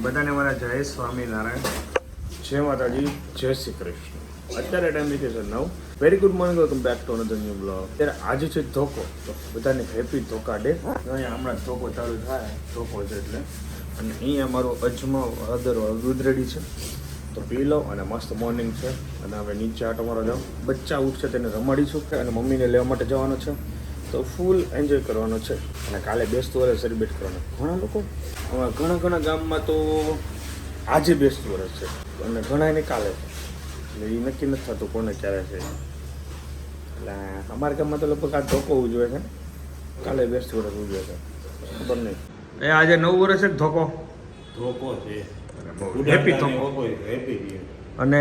બધાને મારા જય સ્વામિનારાયણ, જય માતાજી, જય શ્રી કૃષ્ણ. અત્યારે ટાઈમ લીધે છે 9. Very good morning, welcome back to another new blog. અત્યારે આજે છે ધોકો, તો બધાને હેપી ધોકા ડે. અહીંયા હમણાં ધોકો ચાલુ થાય, ધોકો છે એટલે. અને અહીંયા મારું અજમો હળદર દૂધ રેડી છે, તો પી લો. અને મસ્ત મોર્નિંગ છે. અને હવે નીચે આટો મારો જાઉં, બચ્ચા ઉઠશે તેને રમાડીશું અને મમ્મીને લેવા માટે જવાનો છે, તો ફૂલ એન્જોય કરવાનો છે. અને કાલે બેસતું વર્ષ સેલિબ્રેટ કરવાનું. ઘણા લોકો ઘણા ગામમાં તો આજે બેસતું વર્ષ છે અને ઘણા એને કાલે છે, એટલે એ નક્કી નથી થતું કોને ક્યારે છે. એટલે અમારા ગામમાં તો લગભગ આ ધોકો ઉજવે છે, કાલે બેસતું વર્ષ ઉજવે છે, ખબર નહીં. એ આજે 9 વર્ષ છે ધોકો છે. હેપી ધોકો. અને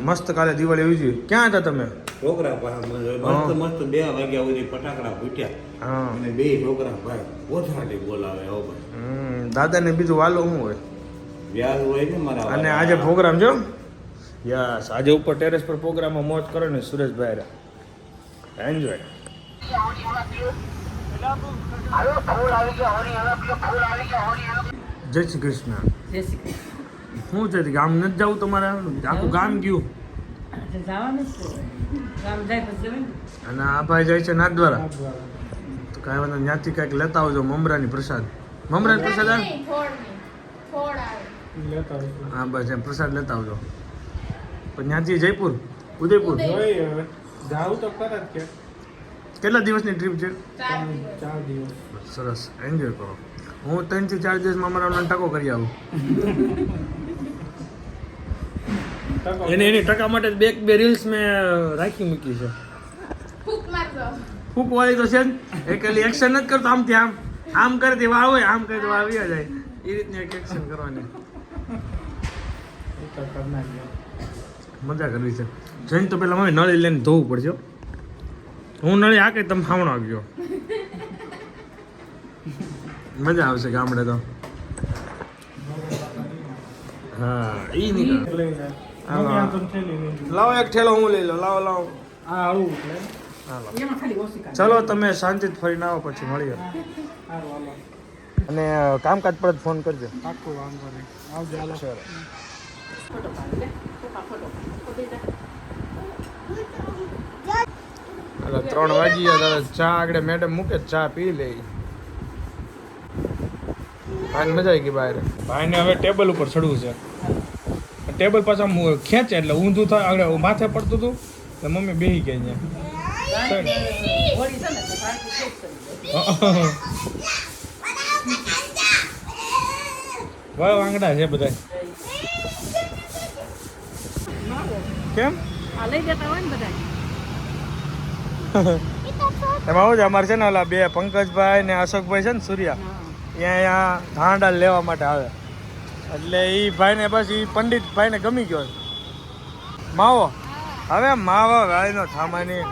મસ્ત કાલે દિવાળી ઉજવી. ક્યાં હતા તમે? છોકરા મસ્ત 2 વાગ્યા સુધી ફટાકડા ફૂટ્યા અને 2 છોકરા ભાઈ ઓછાથી બોલાવે. હો ભાઈ દાદાને બીજું વાલો શું હોય, વ્યાજ હોય ને મારા. અને આજે પ્રોગ્રામ જો યસ, આજે ઉપર ટેરેસ પર પ્રોગ્રામમાં મોજ કરો ને સુરેશભાઈ, એન્જોય. જય શ્રી કૃષ્ણ. જય શ્રી કૃષ્ણ. શું છે ગામ નથી જવું તમારે? આખું ગામ ગયું. જવાનું છે ગામ જાય પછી જવાય ને. અને આ ભાઈ જાય છે નાથદ્વારા, તો કાંઈ વાંધો ત્યાંથી કંઈક લેતા આવજો મમરાની પ્રસાદ. મમરાની પ્રસાદ આવે? હા બસ એમ પ્રસાદ લેતા આવજો. પણ ત્યાંથી જયપુર, ઉદયપુર જાવ તો ખરા જ કે કેટલા દિવસની ટ્રીપ છે? 4 દિવસ. સરસ, એન્જોય કરો. હું 3 થી 4 દિવસમાં અમારા ટકો કરી આવું. એની ટકા માટે બે રીલ્સ મેં રાખી મૂકી છે. ફૂક વાળી તો છે જ. એકલી એક્શન નથી કરતો, આમથી આમ કરે તે વાળ હોય, આમ કરે તો વાળ આવી જાય, એ રીતની એક એક્શન કરવાની. મજા કરવી છે. જઈને તો પેલા મમ્મી નળી લઈને ધોવું પડશે. હું નળી આ કે તમે ખાવણો આવજો, મજા આવશે ગામડે તો. હા એ નીકળ. લાવો એક ઠેલો હું લઈ લો. લાવો. આ આવું એટલે હાલો એમાં ખાલી ઓછી કાઢ. ચલો તમે શાંતિથી ફરીને આવો, પછી મળીએ. સારું હાલો અને કામકાજ પર જ ફોન કરજો. પાક્કું વાંધો નહીં. આવજો હાલો. ચલો. ફોટો પાડી લે. ફોટો દે. એટલે 3 વાગી ગયા, હવે ચા આગળ મેડમ મૂકે, ચા પી લે. ભાઈને મજા આવી ગઈ બહાર. ભાઈને હવે ટેબલ ઉપર ચડવું છે. ટેબલ પાછા ખેંચે એટલે ઊંધું થાય, આગળ માથે પડતું હતું એટલે મમ્મી બેસી ગઈ હોળી છે ને તો સારું છે. વાહ વાંગડા છે બધા. કેમ આ લઈ જતા હોય ને બધા. એમાં આવું છે અમારે છે ને ઓલા 2 પંકજભાઈ ને અશોકભાઈ છે ને સૂર્યા, અહીંયા ધાંડા લેવા માટે આવે, એટલે એ ભાઈને બસ એ પંડિત ભાઈને ગમી ગયો માવો. હવે માવો ભાઈનો થામાની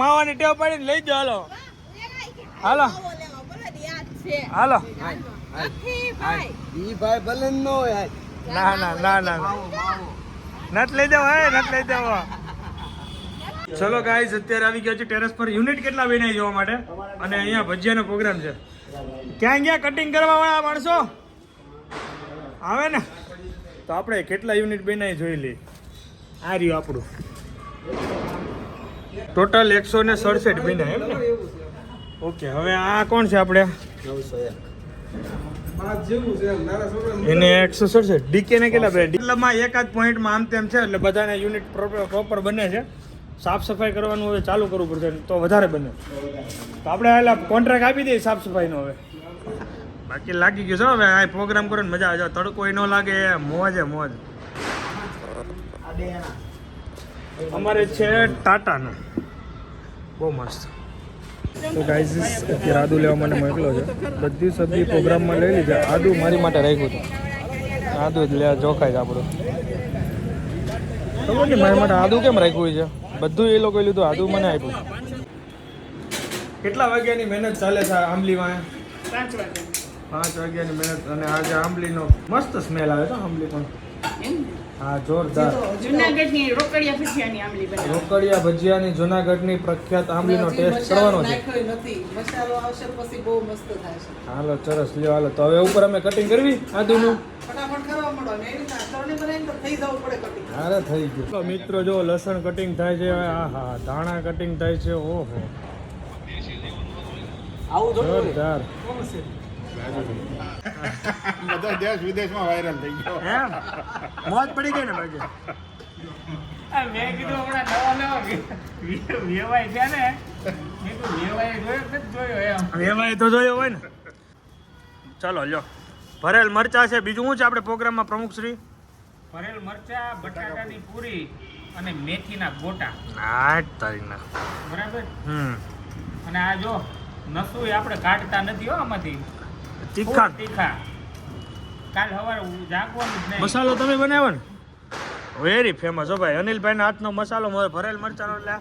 માવાની ટેવ પાડીને લઈ જાઓ. હાલો હાલો. ના નટ લઈ જાવ, નટ લઈ જાવ. ચલો ગાઈઝ, અત્યારે આવી ગયા છે ટેરેસ પર. યુનિટ કેટલા બનાવી જોવા માટે, અને અહીંયા ભજીયાનો પ્રોગ્રામ છે. ક્યાં ગયા કટિંગ કરવા વાળા માણસો? આવે ને તો આપણે કેટલા યુનિટ બનાવી જોઈ લઈએ. આ રહ્યું આપણું ટોટલ 167 બન્યા એમ ને? ઓકે, હવે આ કોણ છે આપણે? 901 એને 167. ડીકે ને કેટલા બને? ડીકેમાં એકાદ પોઈન્ટમાં આમ તેમ છે, એટલે બધાને યુનિટ પ્રોપર બને છે. સાફ સફાઈ કરવાનું હવે ચાલુ કરવું પડશે તો વધારે બને. તો આપણે એટલે કોન્ટ્રાક્ટ આપી દઈએ સાફ સફાઈનો. હવે બાકી લાગી ગયું છે. હવે આ પ્રોગ્રામ કરો ને મજા આવે. તડકો ન લાગે, મોજે મોજ. અમારે છે ટાટાનો, બહુ મસ્ત. તો ગાઈઝ અત્યારે આદુ લેવા માટે મોકલો છે. બધી સબ્જી પ્રોગ્રામમાં લઈ લીધી. આદુ મારી માટે રાખ્યું હતું. આદુ જ લે, જોખાય છે આપણું. ખબર નહીં મારી માટે આદુ કેમ રાખ્યું છે. બધું એ લોકો લીધું, આદુ મને આપ્યું. કેટલા વાગ્યાની મહેનત ચાલે છે આંબલીમાં? 5 વાગે. 5 વાગ્યાની મહેનત. અને આજે આંબલીનો મસ્ત સ્મેલ આવે છે. આંબલી પણ એમ ને? હા જોરદાર. જુનાગઢની રોકડિયા ભજીયાની આંબલી બનાવે. રોકડિયા ભજીયાની જુનાગઢની પ્રખ્યાત આંબલીનો ટેસ્ટ કરવાનો છે. નથી મસાલો આવશે પછી બહુ મસ્ત થાય છે હાલો સરસ લ્યો હાલો. તો હવે ઉપર અમે કટિંગ કરવી આદુનું. ફટાફટ કરવા મળો ને એની ચટણી બનાવીને તો થઈ જવું પડે કટિંગ અરે થઈ ગયું. તો મિત્રો જો લસણ કટિંગ થાય છે. હા હા ધાણા કટિંગ થાય છે. ઓહો આવું જોરદાર. બધા દેશ વિદેશમાં વાયરલ થઈ ગયો એમ મોજ પડી ગઈ ને બાકી. મેં કીધું હમણાં નવા વેવાય છે ને મેં કીધું વેવાય જોયો કે જોયો એમ વેવાય તો જોયો હોય ને. ચાલો લ્યો ભરેલ મરચા છે. બીજું શું છે આપણે પ્રોગ્રામમાં પ્રમુખશ્રી? ભરેલ મરચા બટાટાની પૂરી અને મેથીના ગોટા આઠ તારીખના. બરાબર. હમ અને આ જો નસું આપણે કાઢતા નથી હો આમાંથી તીખા તીખા કાલ સવારે જાગવાનું જ નહીં. મસાલો તમે બનાવ્યો ને વેરી ફેમસ હો ભાઈ. અનિલભાઈના હાથનો મસાલો ભરેલ મરચાનો એટલે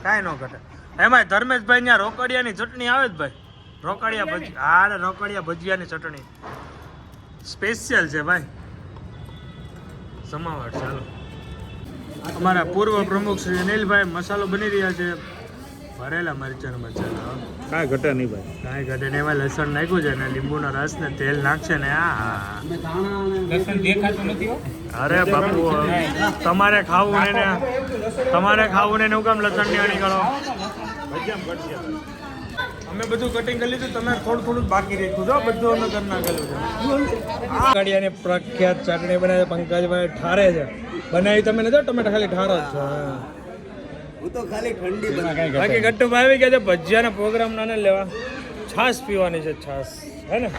કાંઈ ન ઘટે. એમાં ધર્મેશભાઈ ત્યાં રોકડિયાની ચટણી આવે જ ભાઈ. રોકડિયા ભજીયા. હા રોકડિયા ભજીયાની ચટણી સ્પેશિયલ છે ભાઈ. સમાવટ. ચાલો અમારા પૂર્વ પ્રમુખ શ્રી અનિલભાઈ મસાલો બની રહ્યા છે. ભરેલા મરચાનો મસાલો કાંઈ ઘટે નહીં ભાઈ. કાંઈ ઘટે ને એમાં લસણ નાખ્યું છે ને લીંબુનો રસ ને તેલ નાખશે ને હા. લસણ દેખાતું નથી હો. અરે બાપુ તમારે ખાવું ને તમારે ખાવું ને હું કામ લસણ ની અણી કરો. અમે બધું કટિંગ કરી લીધું. તમે થોડું થોડું બાકી રાખ્યું છો. બધું અમે કરી નાખેલું છે. કાઢિયાની પ્રખ્યાત ચટણી બનાવી પંકજભાઈ ઠારે છે. બનાવી તમે નથી ટમેટા ખાલી ઠારો જ છો. હું તો ખાલી ઠંડી બાકી ગટ્ટુમાં આવી ગયા છે. ભજીયાના પ્રોગ્રામ ના લેવા છાશ પીવાની છે. છાશ હે ને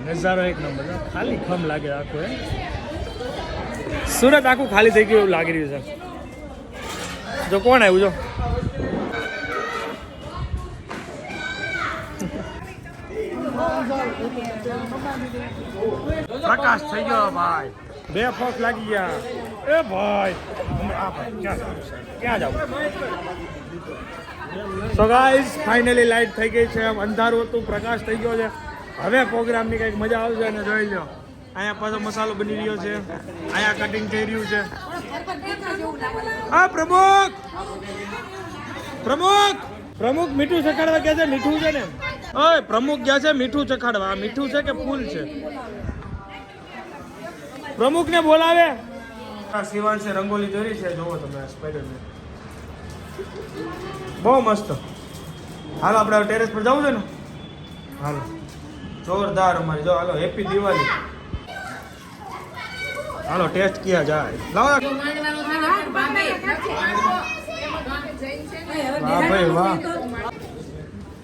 નજારો એક નંબર. ખાલી ખમ લાગે આખું. હે સુરત આખું ખાલી થઈ ગયું એવું લાગી રહ્યું છે. જો કોણ આવ્યું જો પ્રકાશ થઈ ગયો ભાઈ. 2 ફોક લાગી ગયા. એ ભાઈ ક્યાં જાવ? સો ગાઈસ ફાઇનલી લાઈટ થઈ ગઈ છે. આમ અંધારું હતું પ્રકાશ થઈ ગયો છે. હવે પ્રોગ્રામની કંઈક મજા આવશે અને જોઈ લો. અહીંયા પાછો મસાલો બની રહ્યો છે. અહીંયા કટિંગ થઈ રહ્યું છે. આ પ્રમુખ પ્રમુખ પ્રમુખ મીઠું ચખાડવા ગયા છે. મીઠું છે ને ઓય પ્રમુખ ગયા છે મીઠું ચખાડવા. મીઠું છે કે ફૂલ છે? પ્રમુખ ને બોલાવે. શિવાંશે રંગોલી દોરી છે. જોવો તમે સ્પાઈડરમેન બહુ મસ્ત. હાલો આપણે ટેરેસ પર જવું છે ને. હાલો જોરદાર અમારી. જો હાલો હેપી દિવાળી. હાલો ટેસ્ટ કિયા જાય. લાવો વાહ ભાઈ વાહ.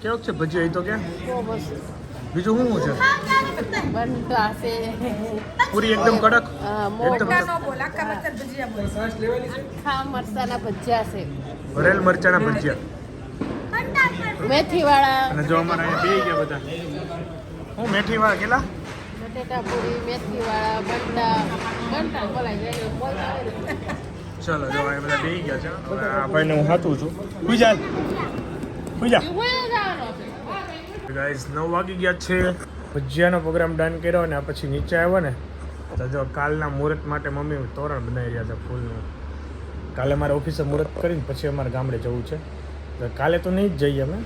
કેવું છે ભજીયા? તો કે બીજું શું છે? પૂરી એકદમ કડક એકદમ મરચાના ભજીયા છે, ભરેલ મરચાના ભજીયા મેથી વાળા, અને જો અમારા અહીંયા બે ગયા બધા. હું મેથી વાળા કેટલા? બટેટા પૂરી, મેથી વાળા, ગંટા બોલાય જાય બોલતા હોય ને. ચલો જો અહીંયા બધા બે ગયા છે. હવે આ ભાઈને હું હાથું છું. પૂજા પૂજા ગાઈસ 9 વાગી ગયા છે. ભજીયાનો પ્રોગ્રામ ડન કર્યો ને પછી નીચે આવ્યો ને તો જો કાલના મુહૂર્ત માટે મમ્મી તોરણ બનાવી રહ્યા છે ફૂલનું. કાલે મારે ઓફિસે મુહૂર્ત કરીને પછી અમારે ગામડે જવું છે. તો કાલે તો નહીં જ જઈએ અમે,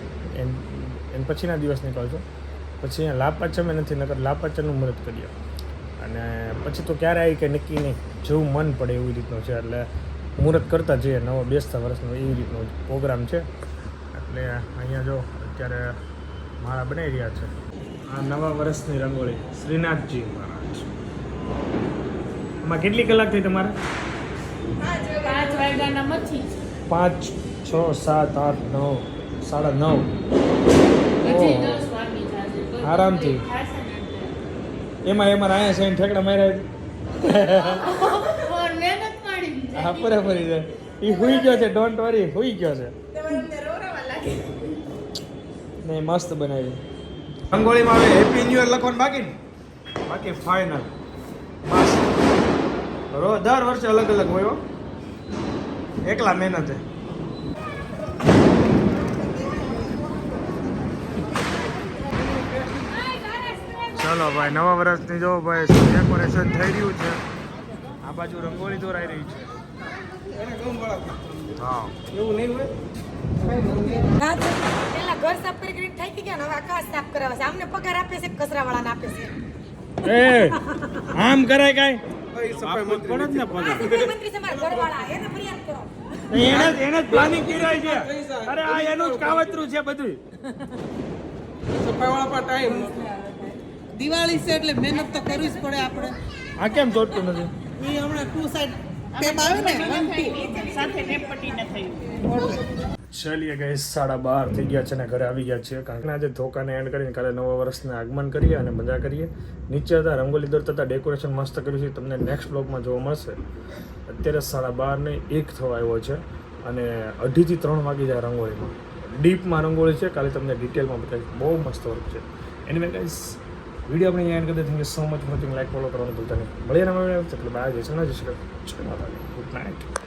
એમ પછીના દિવસ નીકળશું. પછી અહીંયા લાપાચમે નથી, નકર લાપાચરનું મુહૂર્ત કરીએ. અને પછી તો ક્યારે આવી કે નક્કી નહીં, જેવું મન પડે એવી રીતનું છે. એટલે મુહૂર્ત કરતા જઈએ, નવો બેસતા વર્ષનો એવી રીતનો પ્રોગ્રામ છે. એટલે અહીંયા જો અત્યારે માળા બનાવી રહ્યા છે. આ નવા વર્ષની રંગોળી શ્રીનાથજી મહારાજ. આમાં કેટલી કલાક થઈ તમારે? 5 વાગ્યાના મથી 5, 6, 7, 8, 9, 9:30. હજી 10 વાગી જશે. આરામથી. એમાં અહીંયા છે ઠેકડા માર્યા. મહેનત માડી દીધી. હા ફરી છે. એ હુઈ ગયો છે, ડોન્ટ વરી, હુઈ ગયો છે. નહીં મસ્ત બનાવી. રંગોળીમાં હવે હેપી ન્યુ યર લખવાનું બાકી ને બાકી ફાઇનલ મસ્ત. દર વર્ષે અલગ અલગ હોય હો. એકલા મહેનતે. ચલો ભાઈ નવા વર્ષની જો ભાઈ ડેકોરેશન થઈ રહ્યું છે આ બાજુ રંગોળી દોરાઈ રહી છે હા પેલા ઘર સાફ કરી કરીને થાકી ગયા ને હવે આકાશ સાફ કરાવે છે આમને પગાર આપે છે કચરા વાળાને આપે છે એ આમ કરાય કાંઈ મંત્રી છે મારા ઘરવાળા એને ફરિયાદ કરો એને જ પ્લાનિંગ કર્યું છે અરે આ એનું જ કાવતરું છે બધું સફાઈવાળા પર ટાઈમ દિવાળી છે એટલે મહેનત તો કરવી જ પડે આપણે આ કેમ જોડતું નથી એ હમણાં ટુ સાઈડ ટેપ આવે ને 1 2 સાથે નેપટી ન થયું ચલીએ ગઈ 12:30 થઈ ગયા છે ને ઘરે આવી ગયા છે કારણ કે આજે ધોકાને એન્ડ કરીને કાલે નવા વર્ષને આગમન કરીએ અને મજા કરીએ નીચે હતા રંગોલી દોરતા હતા ડેકોરેશન મસ્ત કર્યું છે તમને નેક્સ્ટ બ્લોગમાં જોવા મળશે અત્યારે 12:30 ને 1 થવા આવ્યો છે અને 2:30 થી 3 વાગી જાય રંગોળીમાં ડીપમાં રંગોળી છે કાલે તમને ડિટેલમાં બતાવીશ બહુ મસ્ત વર્ક છે એની ગાઈસ વિડીયો આપણે અહીંયા એન્ડ કરી દે thank you so much for watching like follow કરવાનું ભૂલતા નહીં મળીએ નવા વિડીયો એટલે બાય જય શ્રી કૃષ્ણ જય માતાજી ગુડ નાઇટ